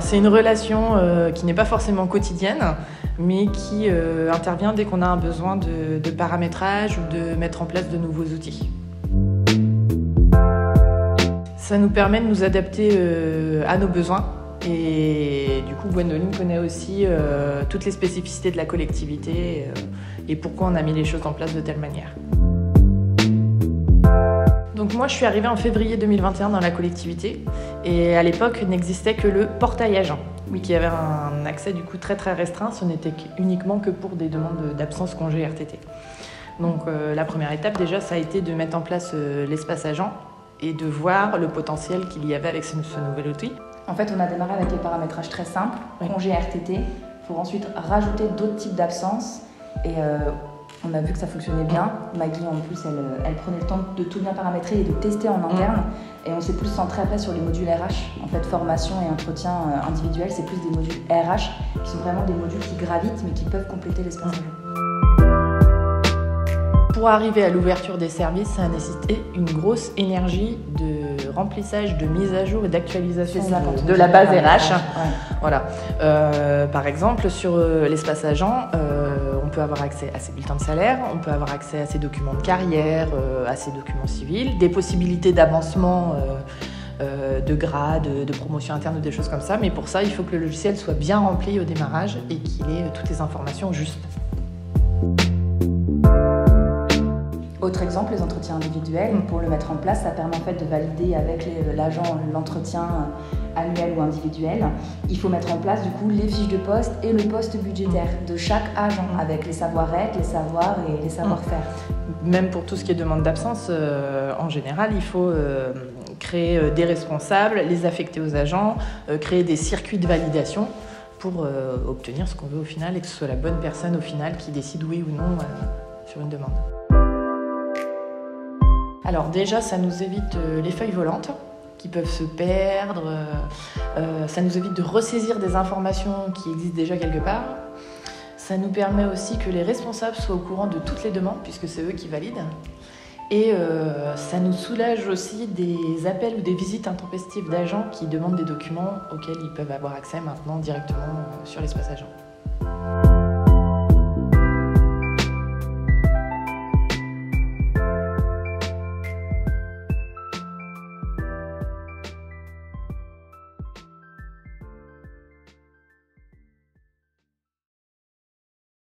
Alors c'est une relation qui n'est pas forcément quotidienne, mais qui intervient dès qu'on a un besoin de paramétrage ou de mettre en place de nouveaux outils. Ça nous permet de nous adapter à nos besoins et du coup Gwendoline connaît aussi toutes les spécificités de la collectivité et pourquoi on a mis les choses en place de telle manière. Donc moi je suis arrivée en février 2021 dans la collectivité et à l'époque n'existait que le portail agent. Oui, qui avait un accès du coup très restreint, ce n'était uniquement que pour des demandes d'absence congé RTT. Donc la première étape déjà ça a été de mettre en place l'espace agent et de voir le potentiel qu'il y avait avec ce nouvel outil. En fait, on a démarré avec les paramétrages très simples, congé RTT, pour ensuite rajouter d'autres types d'absences. Et on a vu que ça fonctionnait bien. Maggie, en plus, elle prenait le temps de tout bien paramétrer et de tester en interne. Et on s'est plus centré après sur les modules RH. En fait, formation et entretien individuel, c'est plus des modules RH qui sont vraiment des modules qui gravitent mais qui peuvent compléter l'espace agent. Pour arriver à l'ouverture des services, ça a nécessité une grosse énergie de remplissage, de mise à jour et d'actualisation de la base RH. Voilà. Par exemple, sur l'espace agent, on peut avoir accès à ses bulletins de salaire, on peut avoir accès à ses documents de carrière, à ses documents civils, des possibilités d'avancement de grade, de promotion interne ou des choses comme ça. Mais pour ça, il faut que le logiciel soit bien rempli au démarrage et qu'il ait toutes les informations justes. Autre exemple, les entretiens individuels. Pour le mettre en place, ça permet en fait de valider avec l'agent l'entretien annuel ou individuel. Il faut mettre en place du coup les fiches de poste et le poste budgétaire de chaque agent avec les savoir-être, les savoirs et les savoir-faire. Même pour tout ce qui est demande d'absence, en général, il faut créer des responsables, les affecter aux agents, créer des circuits de validation pour obtenir ce qu'on veut au final et que ce soit la bonne personne au final qui décide oui ou non sur une demande. Alors déjà, ça nous évite les feuilles volantes qui peuvent se perdre, ça nous évite de ressaisir des informations qui existent déjà quelque part. Ça nous permet aussi que les responsables soient au courant de toutes les demandes puisque c'est eux qui valident. Et ça nous soulage aussi des appels ou des visites intempestives d'agents qui demandent des documents auxquels ils peuvent avoir accès maintenant directement sur l'espace agent.